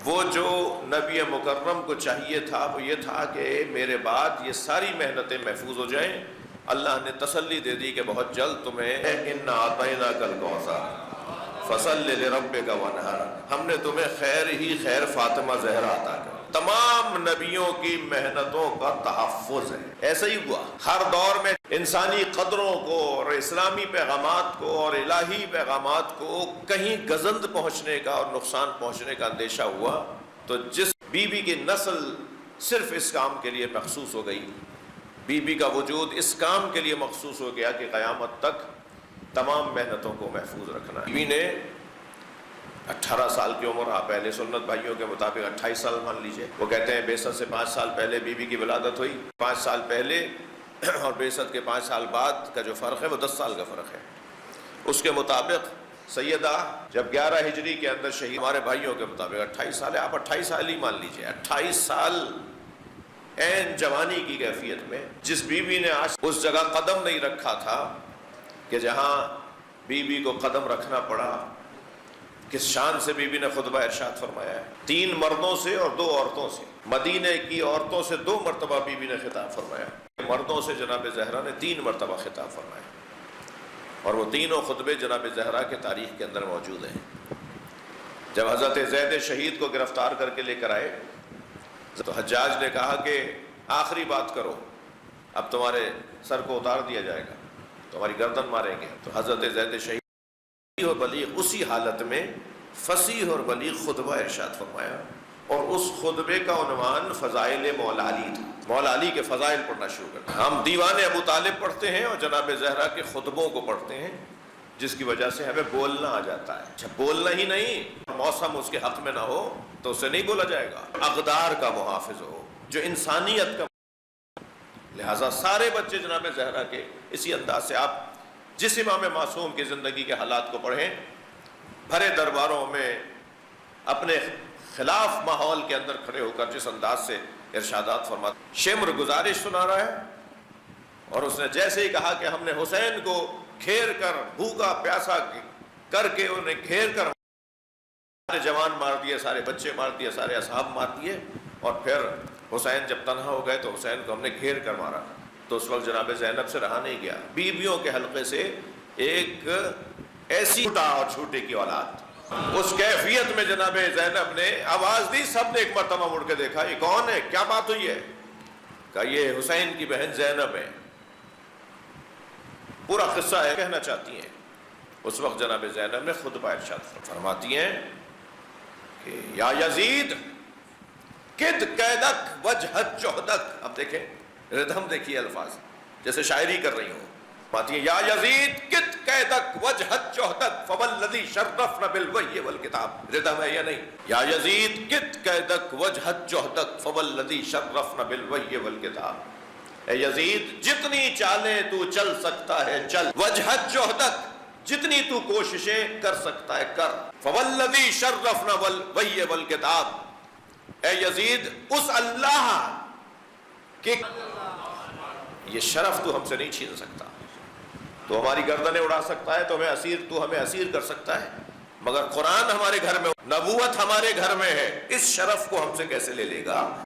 وہ جو نبی مکرم کو چاہیے تھا وہ یہ تھا کہ میرے بعد یہ ساری محنتیں محفوظ ہو جائیں. اللہ نے تسلی دے دی کہ بہت جلد تمہیں اِنَّا أَعْطَيْنَاكَ الْكَوْثَرَ فَصَلِّ لِرَبِّكَ وَانْحَرْ، ہم نے تمہیں خیر ہی خیر فاطمہ زہرا عطا کر. تمام نبیوں کی محنتوں کا تحفظ ہے. ایسا ہی ہوا ہر دور میں انسانی قدروں کو اور اسلامی پیغامات کو اور الہی پیغامات کو کہیں گزند پہنچنے کا اور نقصان پہنچنے کا اندیشہ ہوا تو جس بی بی کی نسل صرف اس کام کے لیے مخصوص ہو گئی، بی بی کا وجود اس کام کے لیے مخصوص ہو گیا کہ قیامت تک تمام محنتوں کو محفوظ رکھنا. بی نے 18 سال کی عمر، آپ اہل سنت بھائیوں کے مطابق 28 سال مان لیجئے. وہ کہتے ہیں بعثت سے 5 سال پہلے بی بی کی ولادت ہوئی، 5 سال پہلے اور بعثت کے 5 سال بعد کا جو فرق ہے وہ 10 سال کا فرق ہے. اس کے مطابق سیدہ جب 11 ہجری کے اندر شہید، ہمارے بھائیوں کے مطابق 28 سال ہے. آپ 28 سال ہی مان لیجئے. 28 سال عین جوانی کی کیفیت میں جس بی بی نے آج اس جگہ قدم نہیں رکھا تھا کہ جہاں بی بی کو قدم رکھنا پڑا، کس شان سے بی بی نے خطبہ ارشاد فرمایا ہے. 3 مردوں سے اور 2 عورتوں سے، مدینہ کی عورتوں سے 2 مرتبہ بی بی نے خطاب فرمایا، مردوں سے جناب زہرا نے 3 مرتبہ خطاب فرمایا. اور وہ تینوں خطبے جناب زہرا کے تاریخ کے اندر موجود ہیں. جب حضرت زید شہید کو گرفتار کر کے لے کر آئے تو حجاج نے کہا کہ آخری بات کرو، اب تمہارے سر کو اتار دیا جائے گا، تمہاری گردن ماریں گے. تو حضرت زید شہید اور بلیغ اسی حالت میں فصیح اور بلیغ خطبہ ارشاد فرمایا. اور اس خطبے کا عنوان فضائل مولا علی تھا. مولا علی کے فضائل پڑھنا شروع کرتے. ہم دیوان ابو طالب پڑھتے ہیں اور جناب زہرا کے خطبوں کو پڑھتے ہیں، جس کی وجہ سے ہمیں بولنا آ جاتا ہے. جب بولنا ہی نہیں، موسم اس کے حق میں نہ ہو تو اسے نہیں بولا جائے گا. اقدار کا محافظ ہو، جو انسانیت کا. لہٰذا سارے بچے جناب زہرا کے اسی انداز سے، آپ جس امام معصوم کی زندگی کے حالات کو پڑھیں، بھرے درباروں میں اپنے خلاف ماحول کے اندر کھڑے ہو کر جس انداز سے ارشادات فرماتے. شمر گزارش سنا رہا ہے اور اس نے جیسے ہی کہا کہ ہم نے حسین کو گھیر کر بھوکا پیاسا کر کے انہیں گھیر کر سارے جوان مار دیے، سارے بچے مار دیے، سارے اصحاب مار دیے، اور پھر حسین جب تنہا ہو گئے تو حسین کو ہم نے گھیر کر مارا. تو اس وقت جناب زینب سے رہا نہیں گیا. بیویوں کے حلقے سے ایک ایسی چھوٹا اور چھوٹے کی اولاد، اس کیفیت میں جناب زینب نے آواز دی. سب نے ایک مرتبہ مڑ کے دیکھا، یہ کون ہے، کیا بات ہوئی ہے؟ کہا یہ حسین کی بہن زینب ہے. پورا قصہ ہے، کہنا چاہتی ہیں. اس وقت جناب زینب نے خطبہ ارشاد فرماتی ہیں کہ یا یزید کد قیدک وجہت جہدک. اب دیکھیں ردھم، دیکھیے الفاظ جیسے شاعری کر رہی ہوں. باتیں یا یزید کت قیدک وجہت جہدک فوالذی شرفنا بالوحی والکتاب. ردھم ہے یا نہیں؟ یا یزید کت قیدک وجہت جہدک فوالذی شرفنا بالوحی والکتاب. اے یزید جتنی چالیں تو چل سکتا ہے چل، وجہت جہدک جتنی تو کوششیں کر سکتا ہے کر، فوالذی شرفنا بالوحی والکتاب. اے یزید اس اللہ کہ یہ شرف تو ہم سے نہیں چھین سکتا. تو ہماری گردنیں اڑا سکتا ہے، تو ہمیں اسیر کر سکتا ہے، مگر قرآن ہمارے گھر میں، نبوت ہمارے گھر میں ہے، اس شرف کو ہم سے کیسے لے لے گا؟